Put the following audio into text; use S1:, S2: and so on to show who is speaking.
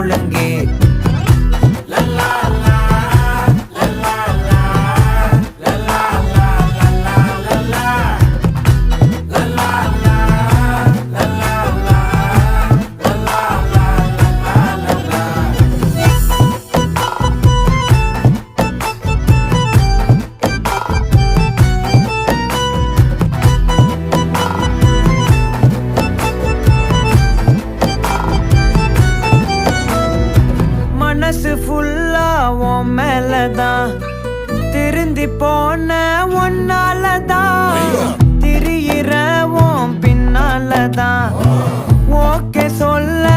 S1: ஒழுங்கு. மனசு ஃபுல்லா உன் மேலதான், திருந்தி போன ஒன்னாலதான், திரியிற உன் பின்னாலதான், ஓகே சொல்ல